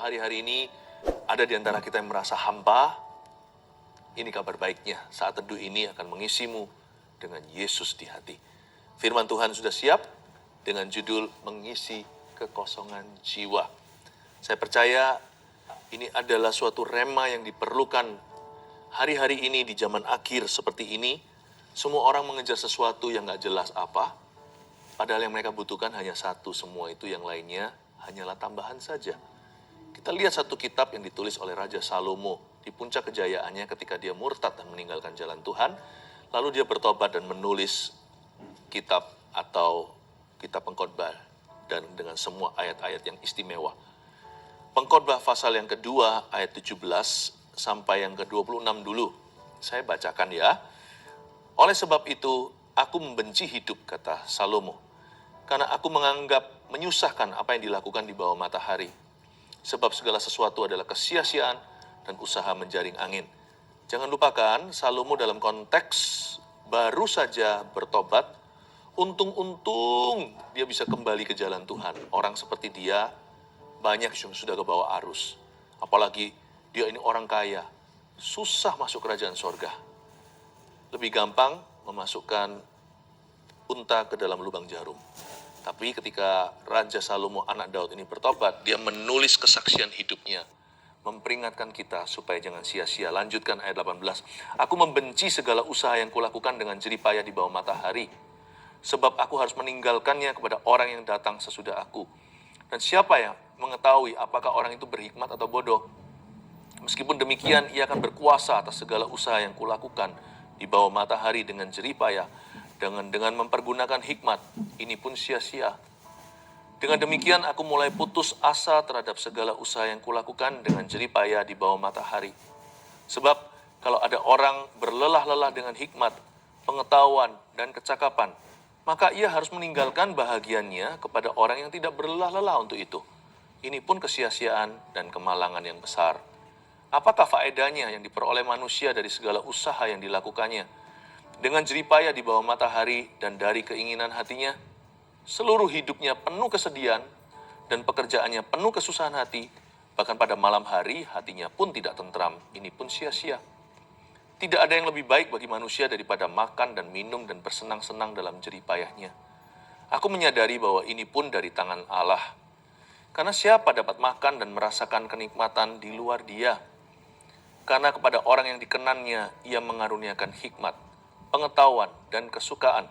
Kalau hari-hari ini ada di antara kita yang merasa hampa, ini kabar baiknya. Saat teduh ini akan mengisimu dengan Yesus di hati. Firman Tuhan sudah siap dengan judul mengisi kekosongan jiwa. Saya percaya ini adalah suatu rema yang diperlukan hari-hari ini di zaman akhir seperti ini. Semua orang mengejar sesuatu yang gak jelas apa, padahal yang mereka butuhkan hanya satu, semua itu yang lainnya hanyalah tambahan saja. Kita lihat satu kitab yang ditulis oleh Raja Salomo di puncak kejayaannya ketika dia murtad dan meninggalkan jalan Tuhan. Lalu dia bertobat dan menulis kitab atau kitab Pengkhotbah dan dengan semua ayat-ayat yang istimewa. Pengkhotbah pasal yang kedua ayat 17 sampai yang ke-26 dulu. Saya bacakan ya. Oleh sebab itu, aku membenci hidup, kata Salomo, karena aku menganggap menyusahkan apa yang dilakukan di bawah matahari. Sebab segala sesuatu adalah kesia-siaan dan usaha menjaring angin. Jangan lupakan, Salomo dalam konteks baru saja bertobat, untung-untung dia bisa kembali ke jalan Tuhan. Orang seperti dia banyak yang sudah ke bawah arus. Apalagi dia ini orang kaya, susah masuk kerajaan sorga. Lebih gampang memasukkan unta ke dalam lubang jarum. Tapi ketika Raja Salomo anak Daud ini bertobat, dia menulis kesaksian hidupnya, memperingatkan kita supaya jangan sia-sia. Lanjutkan ayat 18. Aku membenci segala usaha yang kulakukan dengan jerih payah di bawah matahari, sebab aku harus meninggalkannya kepada orang yang datang sesudah aku. Dan siapa yang mengetahui apakah orang itu berhikmat atau bodoh? Meskipun demikian, ia akan berkuasa atas segala usaha yang kulakukan di bawah matahari dengan jerih payah, dengan mempergunakan hikmat, ini pun sia-sia. Dengan demikian aku mulai putus asa terhadap segala usaha yang kulakukan dengan jerih payah di bawah matahari. Sebab kalau ada orang berlelah-lelah dengan hikmat, pengetahuan, dan kecakapan, maka ia harus meninggalkan bahagiannya kepada orang yang tidak berlelah-lelah untuk itu. Ini pun kesia-siaan dan kemalangan yang besar. Apakah faedahnya yang diperoleh manusia dari segala usaha yang dilakukannya? Dengan jerih payah di bawah matahari dan dari keinginan hatinya, seluruh hidupnya penuh kesedihan dan pekerjaannya penuh kesusahan hati, bahkan pada malam hari hatinya pun tidak tentram, ini pun sia-sia. Tidak ada yang lebih baik bagi manusia daripada makan dan minum dan bersenang-senang dalam jerih payahnya. Aku menyadari bahwa ini pun dari tangan Allah. Karena siapa dapat makan dan merasakan kenikmatan di luar Dia? Karena kepada orang yang dikenannya, ia mengaruniakan hikmat, pengetahuan, dan kesukaan.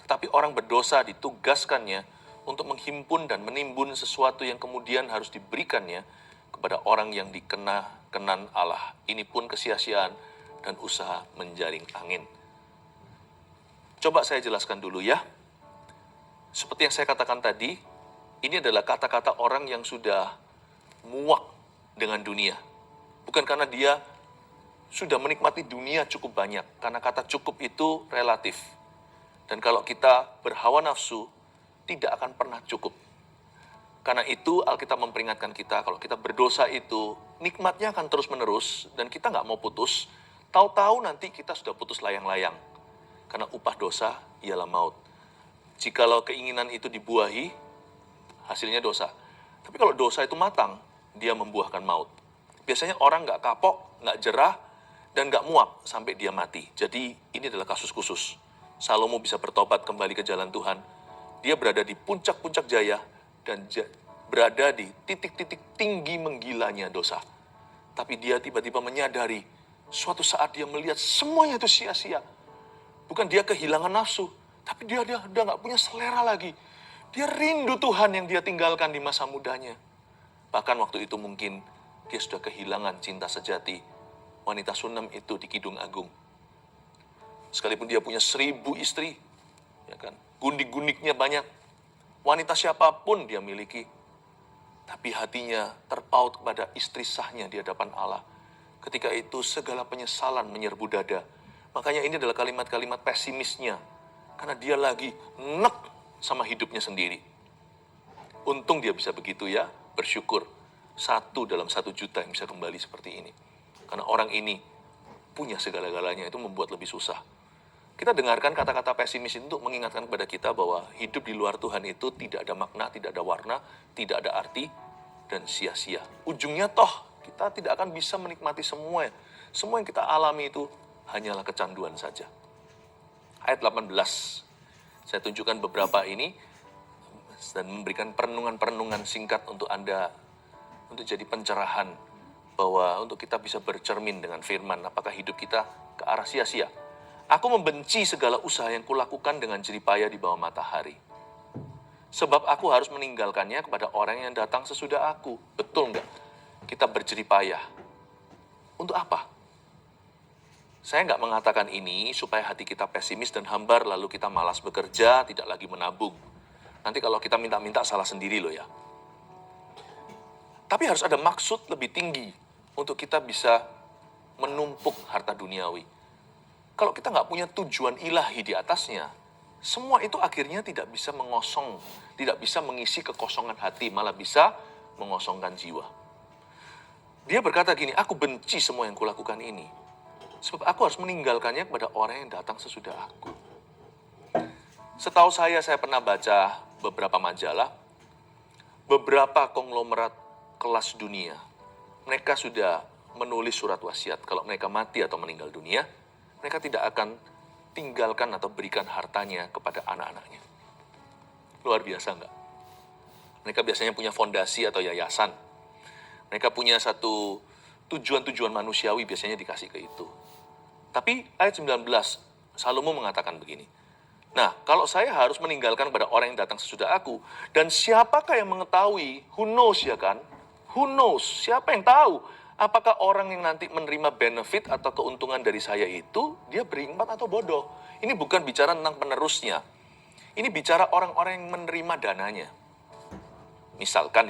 Tetapi orang berdosa ditugaskannya untuk menghimpun dan menimbun sesuatu yang kemudian harus diberikannya kepada orang yang dikenan Allah. Ini pun kesia-siaan dan usaha menjaring angin. Coba saya jelaskan dulu ya. Seperti yang saya katakan tadi, ini adalah kata-kata orang yang sudah muak dengan dunia. Bukan karena dia sudah menikmati dunia cukup banyak, karena kata cukup itu relatif. Dan kalau kita berhawa nafsu, tidak akan pernah cukup. Karena itu Alkitab memperingatkan kita, kalau kita berdosa itu, nikmatnya akan terus-menerus, dan kita nggak mau putus. Tahu-tahu nanti kita sudah putus layang-layang. Karena upah dosa ialah maut. Jikalau keinginan itu dibuahi, hasilnya dosa. Tapi kalau dosa itu matang, dia membuahkan maut. Biasanya orang nggak kapok, nggak jerah, dan nggak muak sampai dia mati. Jadi ini adalah kasus khusus. Salomo bisa bertobat kembali ke jalan Tuhan. Dia berada di puncak-puncak jaya dan berada di titik-titik tinggi menggilanya dosa. Tapi dia tiba-tiba menyadari, suatu saat dia melihat semuanya itu sia-sia. Bukan dia kehilangan nafsu, tapi dia udah nggak punya selera lagi. Dia rindu Tuhan yang dia tinggalkan di masa mudanya. Bahkan waktu itu mungkin dia sudah kehilangan cinta sejati, wanita Sunem itu di Kidung Agung. Sekalipun dia punya 1000 istri, ya kan, gundik-gundiknya banyak, wanita siapapun dia miliki, tapi hatinya terpaut kepada istri sahnya di hadapan Allah. Ketika itu segala penyesalan menyerbu dada. Makanya ini adalah kalimat-kalimat pesimisnya, karena dia lagi nek sama hidupnya sendiri. Untung dia bisa begitu ya, bersyukur. 1 dalam 1 juta yang bisa kembali seperti ini. Karena orang ini punya segala-galanya, itu membuat lebih susah. Kita dengarkan kata-kata pesimis itu untuk mengingatkan kepada kita bahwa hidup di luar Tuhan itu tidak ada makna, tidak ada warna, tidak ada arti. dan sia-sia. Ujungnya toh kita tidak akan bisa menikmati semua. Semua yang kita alami itu hanyalah kecanduan saja. Ayat 18, saya tunjukkan beberapa ini dan memberikan perenungan-perenungan singkat untuk Anda, untuk jadi pencerahan bahwa untuk kita bisa bercermin dengan firman, apakah hidup kita ke arah sia-sia. Aku membenci segala usaha yang kulakukan dengan jeripaya di bawah matahari. Sebab aku harus meninggalkannya kepada orang yang datang sesudah aku. Betul nggak? Kita berjeripayah. Untuk apa? Saya nggak mengatakan ini supaya hati kita pesimis dan hambar lalu kita malas bekerja, tidak lagi menabung. Nanti kalau kita minta-minta salah sendiri loh ya. Tapi harus ada maksud lebih tinggi untuk kita bisa menumpuk harta duniawi. Kalau kita nggak punya tujuan ilahi di atasnya, semua itu akhirnya tidak bisa mengosong, tidak bisa mengisi kekosongan hati, malah bisa mengosongkan jiwa. Dia berkata gini, aku benci semua yang kulakukan ini, sebab aku harus meninggalkannya kepada orang yang datang sesudah aku. Setahu saya pernah baca beberapa majalah, beberapa konglomerat kelas dunia, mereka sudah menulis surat wasiat, kalau mereka mati atau meninggal dunia, mereka tidak akan tinggalkan atau berikan hartanya kepada anak-anaknya. Luar biasa enggak? Mereka biasanya punya fondasi atau yayasan. Mereka punya satu tujuan-tujuan manusiawi biasanya dikasih ke itu. Tapi ayat 19, Salomo mengatakan begini. Nah, kalau saya harus meninggalkan kepada orang yang datang sesudah aku, dan siapakah yang mengetahui? Who knows ya kan? Who knows? Siapa yang tahu? Apakah orang yang nanti menerima benefit atau keuntungan dari saya itu, dia berhikmat atau bodoh? Ini bukan bicara tentang penerusnya. Ini bicara orang-orang yang menerima dananya. Misalkan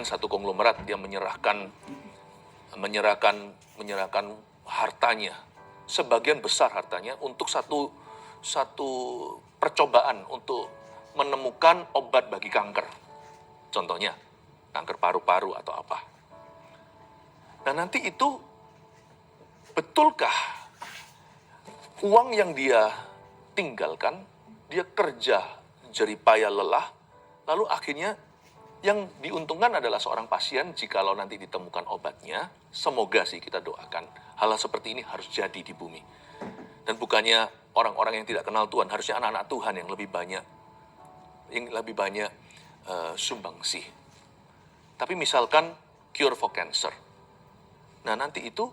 satu konglomerat dia menyerahkan hartanya, sebagian besar hartanya untuk satu percobaan untuk menemukan obat bagi kanker. Contohnya, kanker paru-paru atau apa. Nah nanti itu, betulkah uang yang dia tinggalkan, dia kerja jeripaya lelah, lalu akhirnya yang diuntungkan adalah seorang pasien jikalau nanti ditemukan obatnya, semoga sih kita doakan. Hal seperti ini harus jadi di bumi. Dan bukannya orang-orang yang tidak kenal Tuhan, harusnya anak-anak Tuhan yang lebih banyak sumbangsih. Tapi misalkan cure for cancer. Nah nanti itu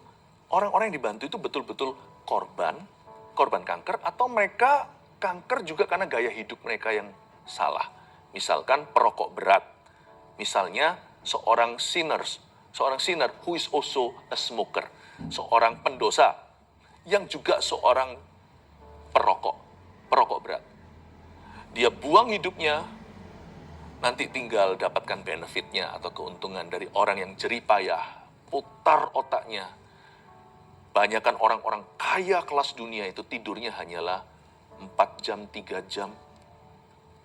orang-orang yang dibantu itu betul-betul korban kanker, atau mereka kanker juga karena gaya hidup mereka yang salah. Misalkan perokok berat. Misalnya seorang sinner who is also a smoker. Seorang pendosa yang juga seorang perokok berat. Dia buang hidupnya, nanti tinggal dapatkan benefitnya atau keuntungan dari orang yang jeripayah, putar otaknya. Banyakan orang-orang kaya kelas dunia itu tidurnya hanyalah 4 jam, 3 jam.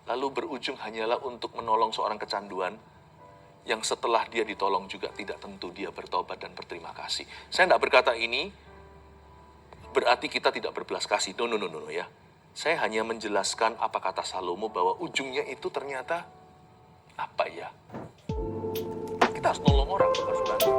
Lalu berujung hanyalah untuk menolong seorang kecanduan yang setelah dia ditolong juga tidak tentu dia bertobat dan berterima kasih. Saya tidak berkata ini berarti kita tidak berbelas kasih. No ya. Saya hanya menjelaskan apa kata Salomo bahwa ujungnya itu ternyata apa ya? Kita harus nolong orang, harus bantu.